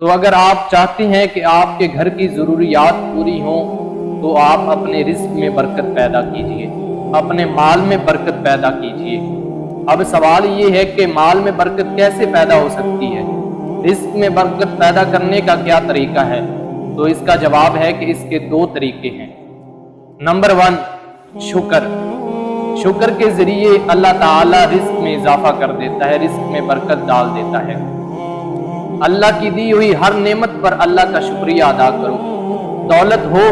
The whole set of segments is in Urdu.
تو اگر آپ چاہتے ہیں کہ آپ کے گھر کی ضروریات پوری ہوں تو آپ اپنے رزق میں برکت پیدا کیجئے، اپنے مال میں برکت پیدا کیجئے۔ اب سوال یہ ہے کہ مال میں برکت کیسے پیدا ہو سکتی ہے؟ رزق میں برکت پیدا کرنے کا کیا طریقہ ہے؟ تو اس کا جواب ہے کہ اس کے دو طریقے ہیں۔ نمبر 1، شکر کے ذریعے اللہ تعالیٰ رزق میں اضافہ کر دیتا ہے، رزق میں برکت ڈال دیتا ہے۔ اللہ کی دی ہوئی ہر نعمت پر اللہ کا شکریہ ادا کرو۔ دولت ہو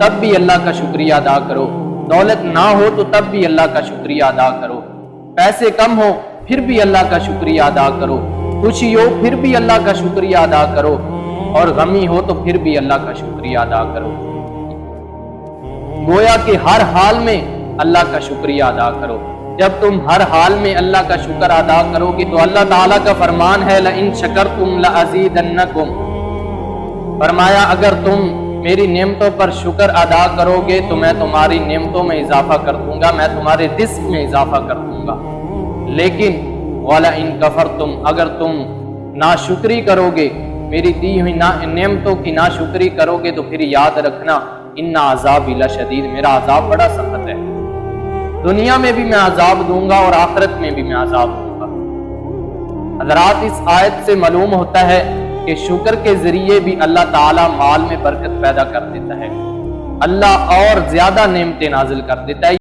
تب بھی اللہ کا شکریہ ادا کرو، دولت نہ ہو تو تب بھی اللہ کا شکریہ ادا کرو۔ پیسے کم ہو پھر بھی اللہ کا شکریہ ادا کرو، خوشی ہو پھر بھی اللہ کا شکریہ ادا کرو، اور غمی ہو تو پھر بھی اللہ کا شکریہ ادا کرو۔ گویا کہ ہر حال میں اللہ کا شکریہ ادا کرو۔ جب تم ہر حال میں اللہ کا شکر ادا کرو گے تو اللہ تعالیٰ کا فرمان ہے لَإِن شَكَرْتُمْ لَأَزِيدَنَّكُمْ، فرمایا اگر تم میری نعمتوں پر شکر ادا کرو گے تو میں تمہاری نعمتوں میں اضافہ کر دوں گا، میں تمہارے رزق میں اضافہ کر دوں گا۔ لیکن وَلَئِن كَفَرْتُمْ، اگر تم ناشکری کرو گے، میری دی ہوئی نعمتوں کی ناشکری کرو گے تو پھر یاد رکھنا اِنَّ عَذَابِي لَشَدِيدٌ، میرا عذاب بڑا سخت ہے۔ دنیا میں بھی میں عذاب دوں گا اور آخرت میں بھی میں عذاب دوں گا۔ حضرات، اس آیت سے معلوم ہوتا ہے کہ شکر کے ذریعے بھی اللہ تعالیٰ مال میں برکت پیدا کر دیتا ہے، اللہ اور زیادہ نعمتیں نازل کر دیتا ہے۔